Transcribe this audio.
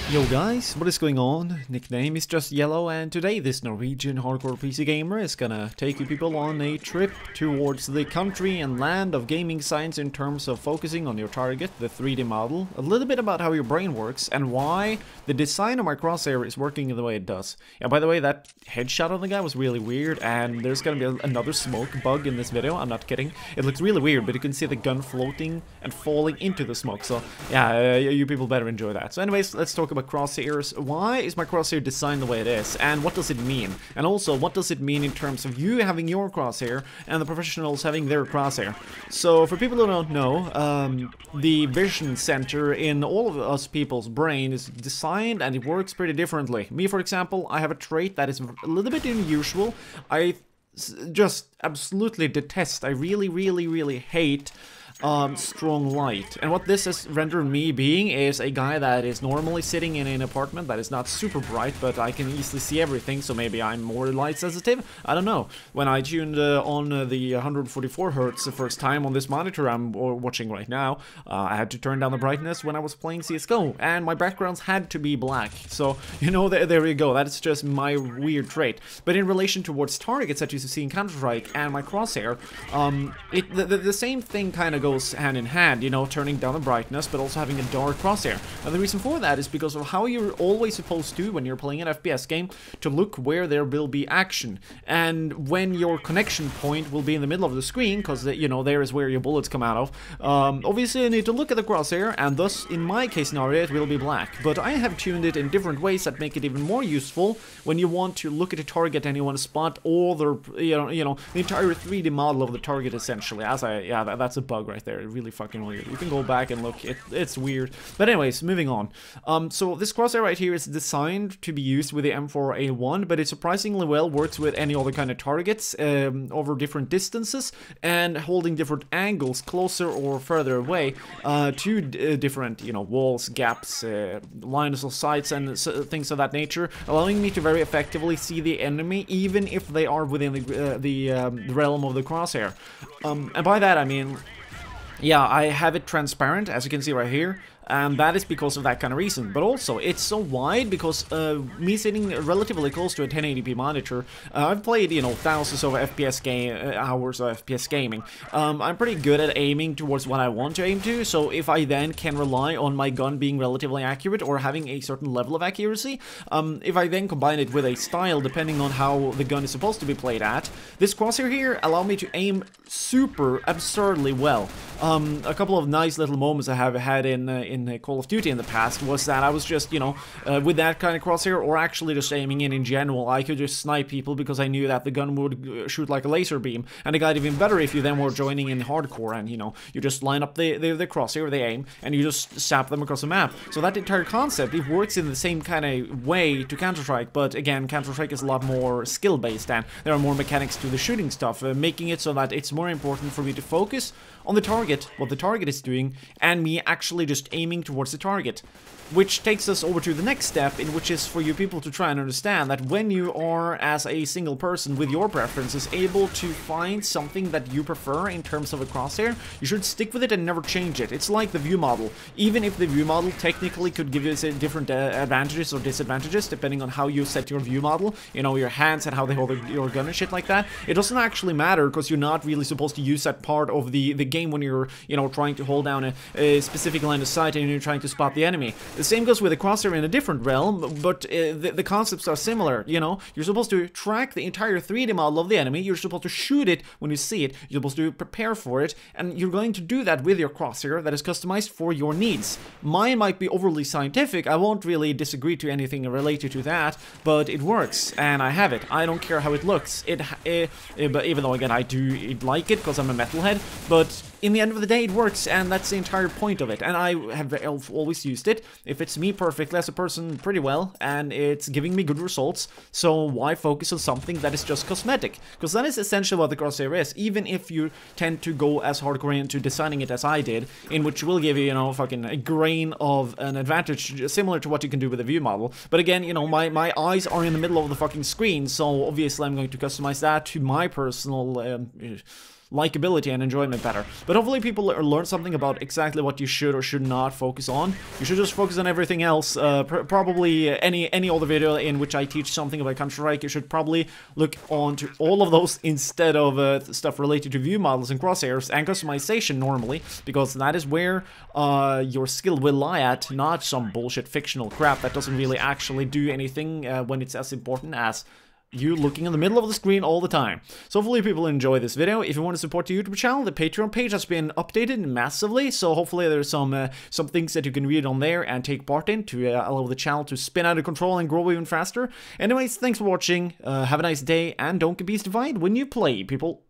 Yo guys, what is going on? Nickname is just Yellow, and today this Norwegian hardcore PC gamer is gonna take you people on a trip towards the country and land of gaming science in terms of focusing on your target, the 3D model, a little bit about how your brain works, and why the design of my crosshair is working the way it does. Yeah, by the way, that headshot on the guy was really weird, and there's gonna be another smoke bug in this video, I'm not kidding. It looks really weird, but you can see the gun floating and falling into the smoke, so yeah, you people better enjoy that. So anyways, let's talk about crosshairs. Why is my crosshair designed the way it is, and what does it mean? And also, what does it mean in terms of you having your crosshair and the professionals having their crosshair? So for people who don't know, the vision center in all of us people's brain is designed and it works pretty differently. Me, for example, I have a trait that is a little bit unusual. I just absolutely detest, I really hate strong light. And what this has rendered me being is a guy that is normally sitting in an apartment that is not super bright, but I can easily see everything, so maybe I'm more light sensitive? I don't know. When I tuned on the 144 Hz the first time on this monitor I'm watching right now, I had to turn down the brightness when I was playing CSGO, and my backgrounds had to be black. So, you know, there you go. That's just my weird trait. But in relation towards targets that you see in Counter-Strike and my crosshair, the same thing kind of goes hand in hand, you know, turning down the brightness but also having a dark crosshair. And the reason for that is because of how you're always supposed to, when you're playing an FPS game, to look where there will be action, and when your connection point will be in the middle of the screen, because, you know, there is where your bullets come out of. Obviously you need to look at the crosshair, and thus in my case scenario it will be black, but I have tuned it in different ways that make it even more useful when you want to look at a target and you want to spot all the, you know, the entire 3D model of the target essentially. Yeah, that's a bug right there. Really fucking weird. You can go back and look. It's weird. But anyways, moving on. So this crosshair right here is designed to be used with the M4A1, but it surprisingly well works with any other kind of targets over different distances and holding different angles closer or further away to different, you know, walls, gaps, lines of sights, and things of that nature, allowing me to very effectively see the enemy even if they are within the realm of the crosshair. And by that I mean, yeah, I have it transparent, as you can see right here, and that is because of that kind of reason. But also, it's so wide because me sitting relatively close to a 1080p monitor, I've played, you know, thousands of hours of FPS gaming. I'm pretty good at aiming towards what I want to aim to, so if I then can rely on my gun being relatively accurate or having a certain level of accuracy, if I then combine it with a style depending on how the gun is supposed to be played at, this crosshair here allow me to aim super absurdly well. A couple of nice little moments I have had in Call of Duty in the past was that I was just, you know, with that kind of crosshair, or actually just aiming in general, I could just snipe people because I knew that the gun would shoot like a laser beam. And it got even better if you then were joining in hardcore and, you know, you just line up the crosshair, the aim, and you just zap them across the map. So that entire concept, it works in the same kind of way to Counter-Strike, but again, Counter-Strike is a lot more skill-based and there are more mechanics to the shooting stuff, making it so that it's more important for me to focus on the target, what the target is doing, and me actually just aiming towards the target. Which takes us over to the next step, in which is for you people to try and understand that when you are, as a single person with your preferences, able to find something that you prefer in terms of a crosshair, you should stick with it and never change it. It's like the view model. Even if the view model technically could give you different advantages or disadvantages depending on how you set your view model, you know, your hands and how they hold your gun and shit like that, it doesn't actually matter because you're not really supposed to use that part of the game when you're, you know, trying to hold down a specific line of sight and you're trying to spot the enemy. The same goes with the crosshair in a different realm, but the concepts are similar, you know? You're supposed to track the entire 3D model of the enemy, you're supposed to shoot it when you see it, you're supposed to prepare for it, and you're going to do that with your crosshair that is customized for your needs. Mine might be overly scientific, I won't really disagree to anything related to that, but it works, and I have it. I don't care how it looks. But even though, again, I do like it because I'm a metalhead, but in the end of the day, it works, and that's the entire point of it, and I have always used it. If it's me perfectly as a person pretty well, and it's giving me good results, so why focus on something that is just cosmetic? Because that is essentially what the crosshair is, even if you tend to go as hardcore into designing it as I did, in which will give you, you know, fucking a grain of an advantage, similar to what you can do with a view model. But again, you know, my eyes are in the middle of the fucking screen, so obviously I'm going to customize that to my personal likability and enjoyment better. But hopefully people learn something about exactly what you should or should not focus on. You should just focus on everything else. Probably any other video in which I teach something about Counter-Strike, you should probably look on to all of those instead of stuff related to view models and crosshairs and customization normally, because that is where your skill will lie at, not some bullshit fictional crap that doesn't really actually do anything when it's as important as you looking in the middle of the screen all the time. So hopefully people enjoy this video. If you want to support the YouTube channel, the Patreon page has been updated massively, so hopefully there's some things that you can read on there and take part in to allow the channel to spin out of control and grow even faster. Anyways, thanks for watching, have a nice day, and don't get beastified when you play, people.